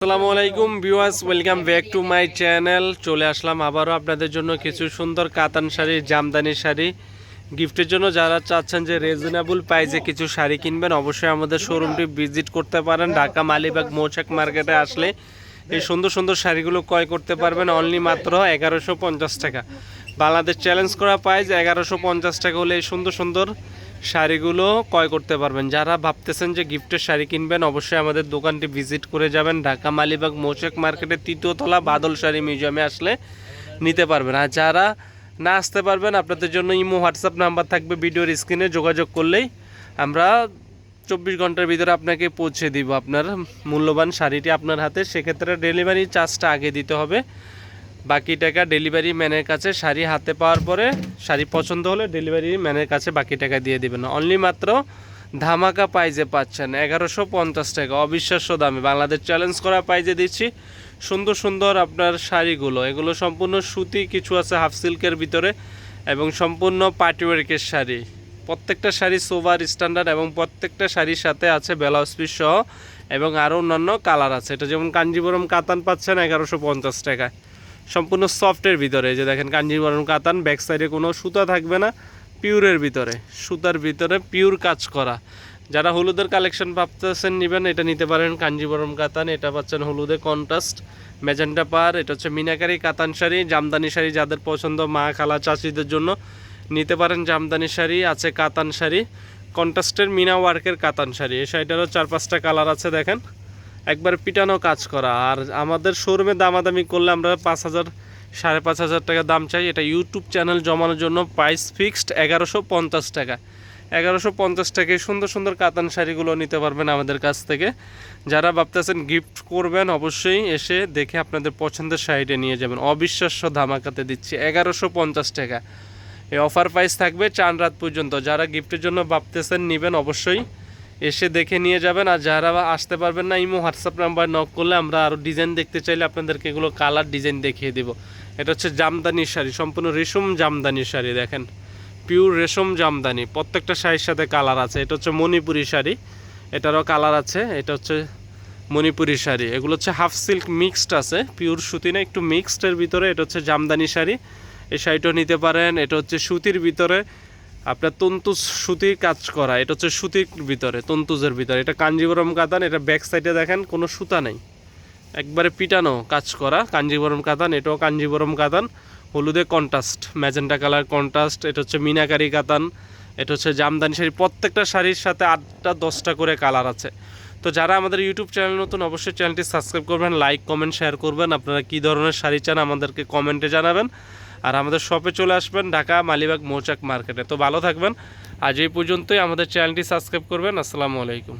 আসসালামু আলাইকুম viewers, welcome back to my channel. চলে আসলাম আবারও আপনাদের জন্য কিছু সুন্দর কাতান শাড়ি, জামদানি শাড়ি গিফটের জন্য। যারা চাচ্ছেন যে রিজনেবল প্রাইসে কিছু শাড়ি কিনবেন, অবশ্যই আমাদের শোরুমটি ভিজিট করতে পারেন। ঢাকা মালিবাগ মৌচাক মার্কেটে আসলে এই সুন্দর সুন্দর শাড়িগুলো ক্রয় করতে পারবেন অনলি মাত্র 1150 টাকা। বাংলাদেশ চ্যালেঞ্জ করা প্রাইস 1150 টাকা হলে এই সুন্দর সুন্দর শাড়িগুলো ক্রয় করতে পারবেন। যারা ভাবতেছেন যে গিফটের শাড়ি কিনবেন, অবশ্যই আমাদের দোকানটি ভিজিট করে যাবেন। ঢাকা মালিবাগ মৌচাক মার্কেটের 3য় তলা বাদল শাড়ি মিউজিয়ামে আসলে নিতে পারবেন। আর যারা না আসতে পারবেন, আপনাদের জন্য ইমো হোয়াটসঅ্যাপ নাম্বার থাকবে ভিডিওর স্ক্রিনে, যোগাযোগ করলেই আমরা 24 ঘন্টার ভিতরে আপনাকে পৌঁছে দিব আপনার মূল্যবান শাড়িটি আপনার হাতে। সেক্ষেত্রে ডেলিভারি চার্জটা আগে দিতে হবে, বাকি টাকা ডেলিভারি ম্যানের কাছে। শাড়ি হাতে পাওয়ার পরে শাড়ি পছন্দ হলে ডেলিভারি ম্যানের কাছে বাকি টাকা দিয়ে দেবেন। অনলি মাত্র ধামাকা প্রাইজে পাচ্ছেন 1150 টাকা, অবিশ্বাস্য দামে বাংলাদেশ চ্যালেঞ্জ করা প্রাইজে দিচ্ছি সুন্দর সুন্দর আপনার শাড়িগুলো। এগুলো সম্পূর্ণ সুতি, কিছু আছে হাফ সিল্কের ভিতরে এবং সম্পূর্ণ পার্টিওয়ার্কের শাড়ি। প্রত্যেকটা শাড়ি সোভার স্ট্যান্ডার্ড এবং প্রত্যেকটা শাড়ির সাথে আছে ব্লাউজ পিস সহ এবং আরও অন্যান্য কালার আছে। এটা যেমন কাঞ্জিবরম কাতান পাচ্ছেন 1150 টাকায়, সম্পূর্ণ সফটের ভিতরে। যে দেখেন কাঞ্জিবরম কাতান, ব্যাক সাইডে কোনো সুতা থাকবে না, পিওরের ভিতরে, সুতার ভিতরে পিওর কাজ করা। যারা হলুদের কালেকশন ভাবতেছেন নেবেন, এটা নিতে পারেন কাঞ্জিবরম কাতান। এটা পাচ্ছেন হলুদে কন্ট্রাস্ট ম্যাজেন্টা পার। এটা হচ্ছে মিনাকারি কাতান শাড়ি, জামদানি শাড়ি যাদের পছন্দ, মা খালা চাচিদের জন্য নিতে পারেন জামদানি শাড়ি। আছে কাতান শাড়ি, কন্ট্রাস্টের মিনা ওয়ার্কের কাতান শাড়ি। এই শাড়িটারও 4-5টা কালার আছে দেখেন, একবার পিটানো কাজ করা। আর আমাদের শোরুমে দামাদামি করলে আমরা 5,000 5,500 টাকা দাম চাই। এটা ইউটিউব চ্যানেল জমানোর জন্য প্রাইস ফিক্সড 1150 টাকা। 1150 টাকায় সুন্দর সুন্দর কাতান শাড়িগুলো নিতে পারবেন আমাদের কাছ থেকে। যারা ভাবতেছেন গিফট করবেন, অবশ্যই এসে দেখে আপনাদের পছন্দের শাড়িটা নিয়ে যাবেন। অবিশ্বাস্য ধামাকাতে দিচ্ছি 1150 টাকা। এই অফার প্রাইস থাকবে 4 রাত পর্যন্ত। যারা গিফটের জন্য ভাবতেছেন নেবেন, অবশ্যই এসে দেখে নিয়ে যাবেন। আর যারা আসতে পারবেন না, ইমো হোয়াটসঅ্যাপ নাম্বার নক করলে আমরা আরও ডিজাইন দেখতে চাইলে আপনাদেরকে এগুলো কালার ডিজাইন দেখিয়ে দেবো। এটা হচ্ছে জামদানি শাড়ি, সম্পূর্ণ রেশম জামদানি শাড়ি। দেখেন পিওর রেশম জামদানি, প্রত্যেকটা শাড়ির সাথে কালার আছে। এটা হচ্ছে মণিপুরি শাড়ি, এটারও কালার আছে। এটা হচ্ছে মণিপুরি শাড়ি। এগুলো হচ্ছে হাফ সিল্ক মিক্সড আছে, পিওর সুতি না, একটু মিক্সডের ভিতরে। এটা হচ্ছে জামদানি শাড়ি, এই শাড়িটাও নিতে পারেন। এটা হচ্ছে সুতির ভিতরে আপনার তন্তুজ সুতির কাজ করা। এটা হচ্ছে সুতির ভিতরে, তন্তুজের ভিতরে। এটা কাঞ্জিবরম কাতান। এটা ব্যাক সাইডে দেখেন কোনো সুতা নেই, একবারে পিটানো কাজ করা কাঞ্জিবরম কাতান। এটাও কাঞ্জিবরম কাতান, হলুদে কন্ট্রাস্ট, ম্যাজেন্টা কালার কন্ট্রাস্ট। এটা হচ্ছে মিনাকারি কাতান। এটা হচ্ছে জামদানি শাড়ি। প্রত্যেকটা শাড়ির সাথে 8টা-10টা করে কালার আছে। তো যারা আমাদের ইউটিউব চ্যানেল নতুন, অবশ্যই চ্যানেলটি সাবস্ক্রাইব করবেন, লাইক কমেন্ট শেয়ার করবেন। আপনারা কী ধরনের শাড়ি চান আমাদেরকে কমেন্টে জানাবেন। আর আমাদের শপে চলে আসবেন ঢাকা মালিবাগ মৌচাক মার্কেটে। তো ভালো থাকবেন, আজ এই পর্যন্তই। আমাদের চ্যানেলটি সাবস্ক্রাইব করবেন। আসসালামু আলাইকুম।